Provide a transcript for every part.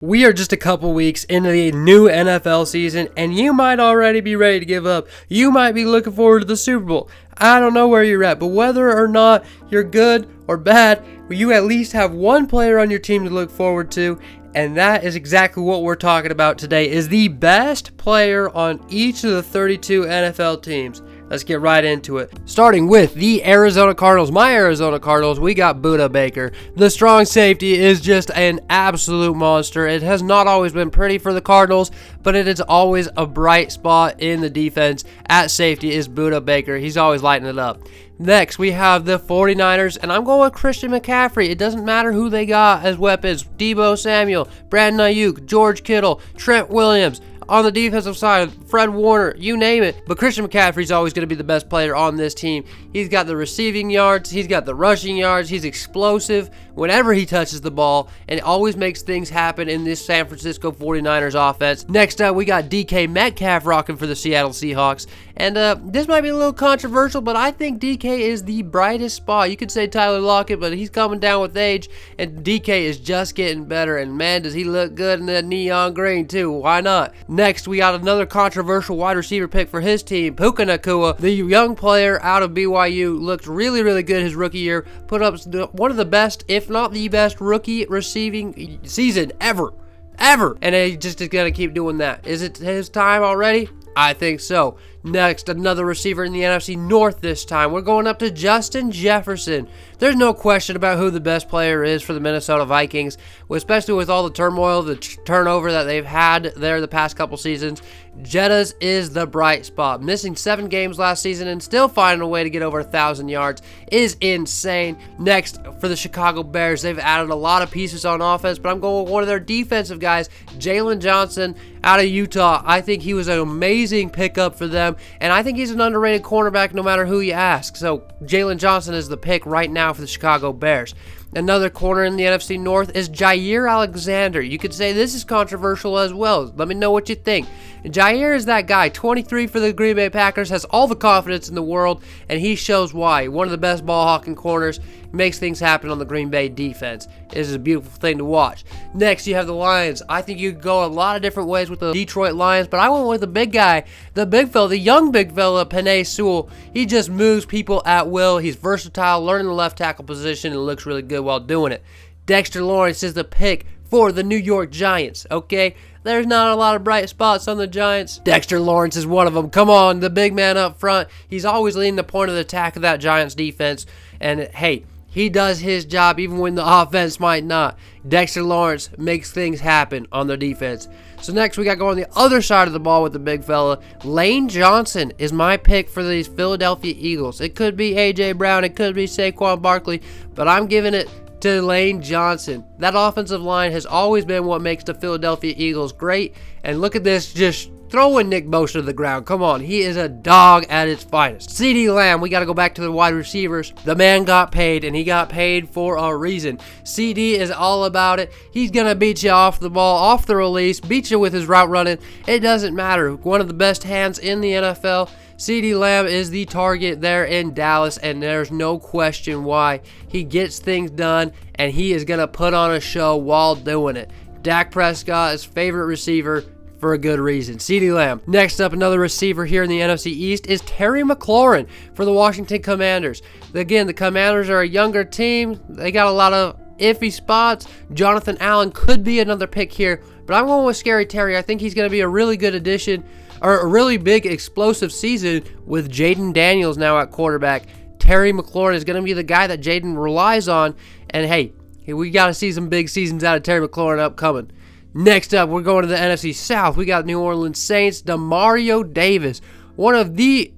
We are just a couple weeks into the new NFL season, and you might already be ready to give up. You might be looking forward to the Super Bowl. I don't know where you're at, but whether or not you're good or bad, you at least have one player on your team to look forward to, and that is exactly what we're talking about today, is the best player on each of the 32 NFL teams. Let's get right into it. Starting with the Arizona Cardinals. My Arizona Cardinals, we got Budda Baker. The strong safety is just an absolute monster. It has not always been pretty for the Cardinals, but it is always a bright spot in the defense. At safety is Budda Baker. He's always lighting it up. Next, we have the 49ers, and I'm going with Christian McCaffrey. It doesn't matter who they got as weapons. Deebo Samuel, Brandon Ayuk, George Kittle, Trent Williams. On the defensive side, Fred Warner, you name it. But Christian McCaffrey's always going to be the best player on this team. He's got the receiving yards. He's got the rushing yards. He's explosive whenever he touches the ball and always makes things happen in this San Francisco 49ers offense. Next up, we got DK Metcalf rocking for the Seattle Seahawks. And this might be a little controversial, but I think DK is the brightest spot. You could say Tyler Lockett, but he's coming down with age, and DK is just getting better. And man, does he look good in that neon green too. Why not? Next, we got another controversial wide receiver pick for his team, Puka Nacua. The young player out of BYU looked really, really good his rookie year. Put up one of the best, if not the best, rookie receiving season ever. And he just is going to keep doing that. Is it his time already? I think so. Next, another receiver in the NFC North this time. We're going up to Justin Jefferson. There's no question about who the best player is for the Minnesota Vikings, especially with all the turmoil, the turnover that they've had there the past couple seasons. Jettas is the bright spot. Missing 7 games last season and still finding a way to get over 1,000 yards is insane. Next, for the Chicago Bears, they've added a lot of pieces on offense, but I'm going with one of their defensive guys, Jalen Johnson out of Utah. I think he was an amazing pickup for them, and I think he's an underrated cornerback no matter who you ask. So Jalen Johnson is the pick right now for the Chicago Bears. Another corner in the NFC North is Jair Alexander. You could say this is controversial as well. Let me know what you think. Jair is that guy, 23 for the Green Bay Packers, has all the confidence in the world, and he shows why. One of the best ball-hawking corners, makes things happen on the Green Bay defense. It is a beautiful thing to watch. Next, you have the Lions. I think you could go a lot of different ways with the Detroit Lions, but I went with the big guy, the big fella, the young big fella, Penei Sewell. He just moves people at will. He's versatile, learning the left tackle position, and looks really good while doing it. Dexter Lawrence is the pick for the New York Giants, okay? There's not a lot of bright spots on the Giants. Dexter Lawrence is one of them. Come on, the big man up front. He's always leading the point of the attack of that Giants defense. And hey, he does his job even when the offense might not. Dexter Lawrence makes things happen on their defense. So next we got going on the other side of the ball with the big fella. Lane Johnson is my pick for these Philadelphia Eagles. It could be A.J. Brown. It could be Saquon Barkley. But I'm giving it to Lane Johnson. That offensive line has always been what makes the Philadelphia Eagles great. And look at this, just throwing Nick Bosa to the ground. Come on, he is a dog at its finest. CeeDee Lamb, we got to go back to the wide receivers. The man got paid, and he got paid for a reason. CD is all about it. He's going to beat you off the ball, off the release, beat you with his route running. It doesn't matter. One of the best hands in the NFL. CeeDee Lamb is the target there in Dallas, and there's no question why. He gets things done, and he is going to put on a show while doing it. Dak Prescott is favorite receiver for a good reason. CeeDee Lamb. Next up, another receiver here in the NFC East is Terry McLaurin for the Washington Commanders. Again, the Commanders are a younger team. They got a lot of iffy spots. Jonathan Allen could be another pick here, but I'm going with Scary Terry. I think he's going to be a really good addition, or a really big explosive season with Jaden Daniels now at quarterback. Terry McLaurin is going to be the guy that Jaden relies on, and hey, we got to see some big seasons out of Terry McLaurin upcoming. Next up, we're going to the NFC South. We got New Orleans Saints, Demario Davis, one of the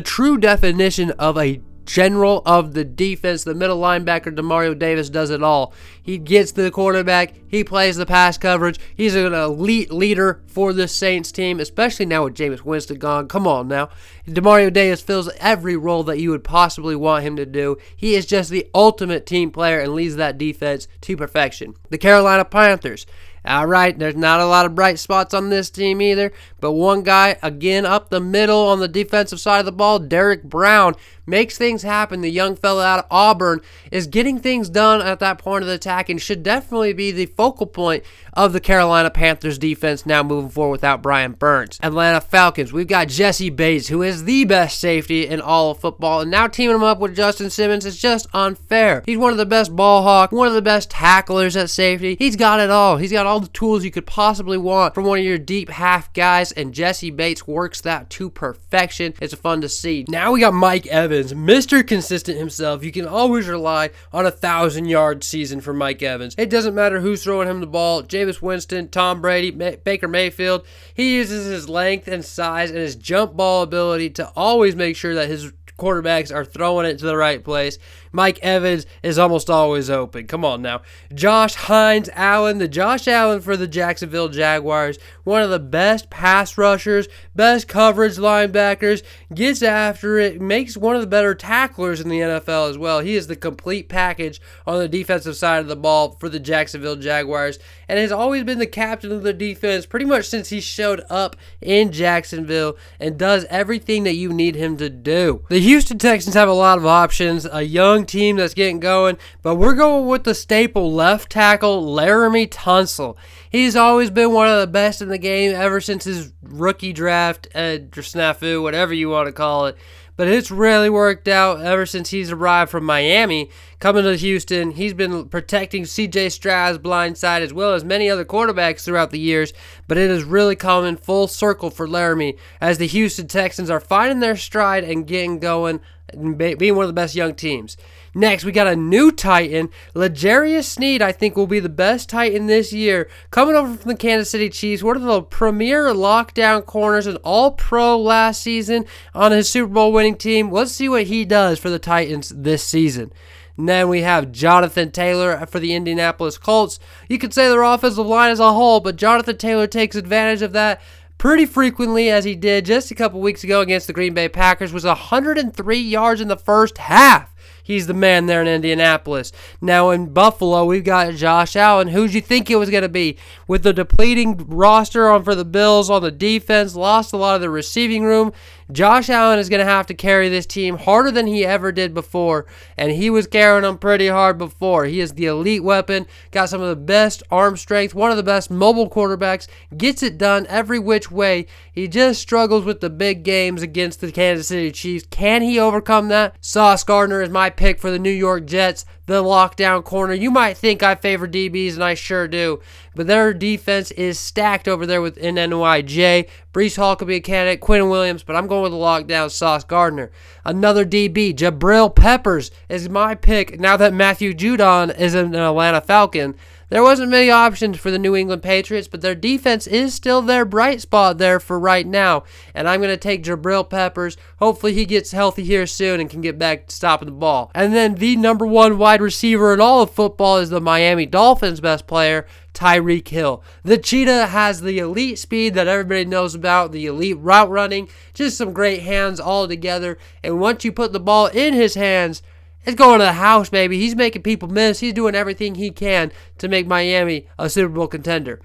true definition of a general of the defense. The middle linebacker, Demario Davis, does it all. He gets to the quarterback. He plays the pass coverage. He's an elite leader for the Saints team, especially now with Jameis Winston gone. Come on now. Demario Davis fills every role that you would possibly want him to do. He is just the ultimate team player and leads that defense to perfection. The Carolina Panthers. All right, there's not a lot of bright spots on this team either, but one guy, again, up the middle on the defensive side of the ball, Derek Brown, makes things happen. The young fella out of Auburn is getting things done at that point of the attack and should definitely be the focal point of the Carolina Panthers defense now moving forward without Brian Burns. Atlanta Falcons, we've got Jesse Bates, who is the best safety in all of football, and now teaming him up with Justin Simmons is just unfair. He's one of the best ball hawks, one of the best tacklers at safety. He's got it all. He's got all the tools you could possibly want from one of your deep half guys, and Jesse Bates works that to perfection. It's fun to see. Now we got Mike Evans, Mr. Consistent himself. You can always rely on a 1,000-yard season for Mike Evans. It doesn't matter who's throwing him the ball. Jameis Winston, Tom Brady, Baker Mayfield. He uses his length and size and his jump ball ability to always make sure that his quarterbacks are throwing it to the right place. Mike Evans is almost always open. Come on now. Josh Allen, the Josh Allen for the Jacksonville Jaguars. One of the best pass rushers, best coverage linebackers, gets after it, makes one of the better tacklers in the NFL as well. He is the complete package on the defensive side of the ball for the Jacksonville Jaguars and has always been the captain of the defense pretty much since he showed up in Jacksonville and does everything that you need him to do. The Houston Texans have a lot of options, a young team that's getting going, but we're going with the staple left tackle, Laramie Tunsil. He's always been one of the best in the game ever since his rookie draft, snafu, whatever you want to call it. But it's really worked out ever since he's arrived from Miami. Coming to Houston, he's been protecting C.J. Stroud's blind side as well as many other quarterbacks throughout the years. But it has really come in full circle for Laramie as the Houston Texans are finding their stride and getting going and being one of the best young teams. Next, we got a new Titan. L'Jarius Sneed, I think, will be the best Titan this year. Coming over from the Kansas City Chiefs, one of the premier lockdown corners, and all-pro last season on his Super Bowl winning team. Let's see what he does for the Titans this season. And then we have Jonathan Taylor for the Indianapolis Colts. You could say their offensive line as a whole, but Jonathan Taylor takes advantage of that pretty frequently, as he did just a couple weeks ago against the Green Bay Packers. Was 103 yards in the first half. He's the man there in Indianapolis. Now in Buffalo, we've got Josh Allen. Who'd you think it was going to be? With the depleting roster on for the Bills on the defense, lost a lot of the receiving room. Josh Allen is going to have to carry this team harder than he ever did before, and he was carrying them pretty hard before. He is the elite weapon, got some of the best arm strength, one of the best mobile quarterbacks, gets it done every which way. He just struggles with the big games against the Kansas City Chiefs. Can he overcome that? Sauce Gardner is my pick for the New York Jets, the lockdown corner. You might think I favor DBs, and I sure do, but their defense is stacked over there with NYJ. Breece Hall could be a candidate, Quinn Williams, but I'm going with the lockdown Sauce Gardner. Another DB, Jabril Peppers, is my pick now that Matthew Judon is an Atlanta Falcon. There wasn't many options for the New England Patriots, but their defense is still their bright spot there for right now. And I'm going to take Jabril Peppers. Hopefully he gets healthy here soon and can get back to stopping the ball. And then the number one wide receiver in all of football is the Miami Dolphins' best player, Tyreek Hill. The Cheetah has the elite speed that everybody knows about, the elite route running, just some great hands all together. And once you put the ball in his hands, it's going to the house, baby. He's making people miss. He's doing everything he can to make Miami a Super Bowl contender.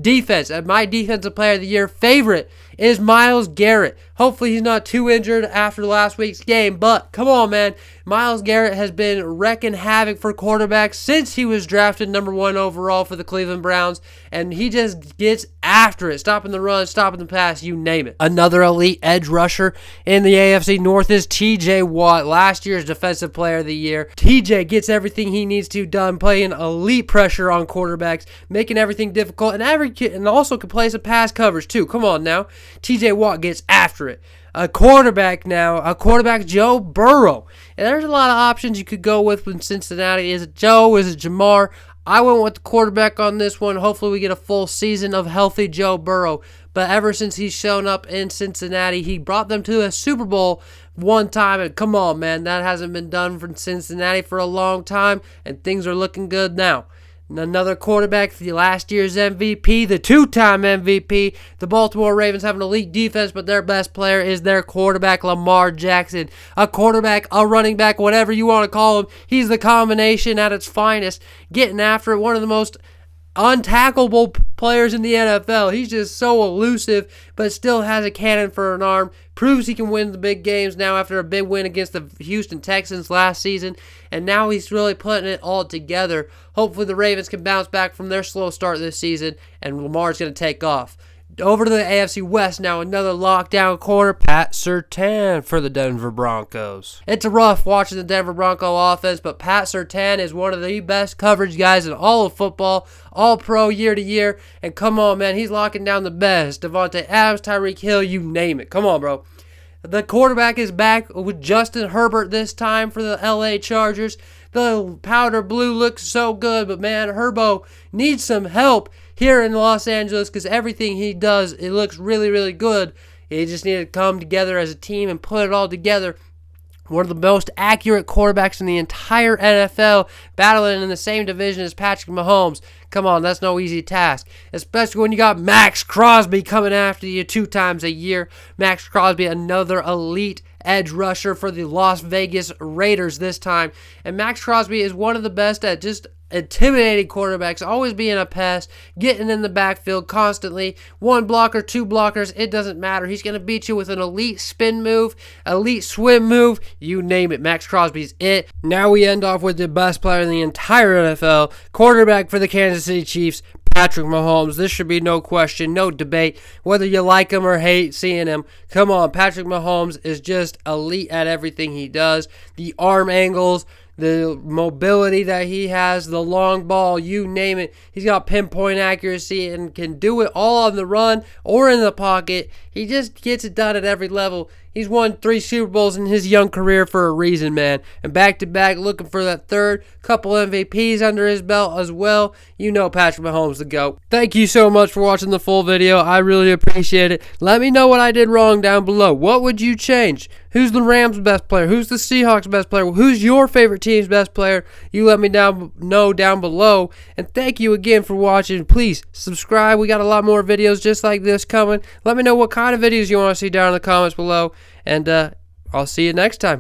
Defense, and my Defensive Player of the Year favorite is Myles Garrett. Hopefully he's not too injured after last week's game, but come on, man. Myles Garrett has been wrecking havoc for quarterbacks since he was drafted number 1 overall for the Cleveland Browns, and he just gets after it, stopping the run, stopping the pass, you name it. Another elite edge rusher in the AFC North is TJ Watt, last year's Defensive Player of the Year. TJ gets everything he needs to done, playing elite pressure on quarterbacks, making everything difficult, and also can play some pass coverage too. Come on now. TJ Watt gets after it. A quarterback, Joe Burrow. And there's a lot of options you could go with in Cincinnati. Is it Joe? Is it Jamar? I went with the quarterback on this one. Hopefully we get a full season of healthy Joe Burrow. But ever since he's shown up in Cincinnati, he brought them to a Super Bowl one time. And come on, man, that hasn't been done for Cincinnati for a long time. And things are looking good now. Another quarterback, the last year's MVP, the 2-time MVP. The Baltimore Ravens have an elite defense, but their best player is their quarterback, Lamar Jackson. A quarterback, a running back, whatever you want to call him. He's the combination at its finest, getting after it. One of the most untackleable players in the NFL. He's just so elusive, but still has a cannon for an arm. Proves he can win the big games now after a big win against the Houston Texans last season. And now he's really putting it all together. Hopefully the Ravens can bounce back from their slow start this season, and Lamar's going to take off. Over to the AFC West now, another lockdown corner, Pat Surtain for the Denver Broncos. It's rough watching the Denver Bronco offense, but Pat Surtain is one of the best coverage guys in all of football, all pro year to year. And come on, man, he's locking down the best. Devontae Adams, Tyreek Hill, you name it. Come on, bro. The quarterback is back with Justin Herbert this time for the LA Chargers. The powder blue looks so good, but man, Herbo needs some help here in Los Angeles because everything he does, it looks really, really good. He just need to come together as a team and put it all together. One of the most accurate quarterbacks in the entire NFL, battling in the same division as Patrick Mahomes. Come on, that's no easy task. Especially when you got Max Crosby coming after you 2 times a year. Max Crosby, another elite edge rusher for the Las Vegas Raiders this time. And Max Crosby is one of the best at just intimidating quarterbacks, always being a pest, getting in the backfield constantly. 1 blocker, 2 blockers, it doesn't matter. He's going to beat you with an elite spin move, elite swim move, you name it. Max Crosby's it. Now we end off with the best player in the entire NFL, quarterback for the Kansas City Chiefs, Patrick Mahomes. This should be no question, no debate, whether you like him or hate seeing him. Come on, Patrick Mahomes is just elite at everything he does. The arm angles, the mobility that he has, the long ball, you name it. He's got pinpoint accuracy and can do it all on the run or in the pocket. He just gets it done at every level. He's won 3 Super Bowls in his young career for a reason, man. And back-to-back, looking for that third. Couple MVPs under his belt as well. You know Patrick Mahomes the GOAT. Thank you so much for watching the full video. I really appreciate it. Let me know what I did wrong down below. What would you change? Who's the Rams' best player? Who's the Seahawks' best player? Who's your favorite team's best player? You let me know down below. And thank you again for watching. Please subscribe. We got a lot more videos just like this coming. Let me know what kind of videos you want to see down in the comments below. And I'll see you next time.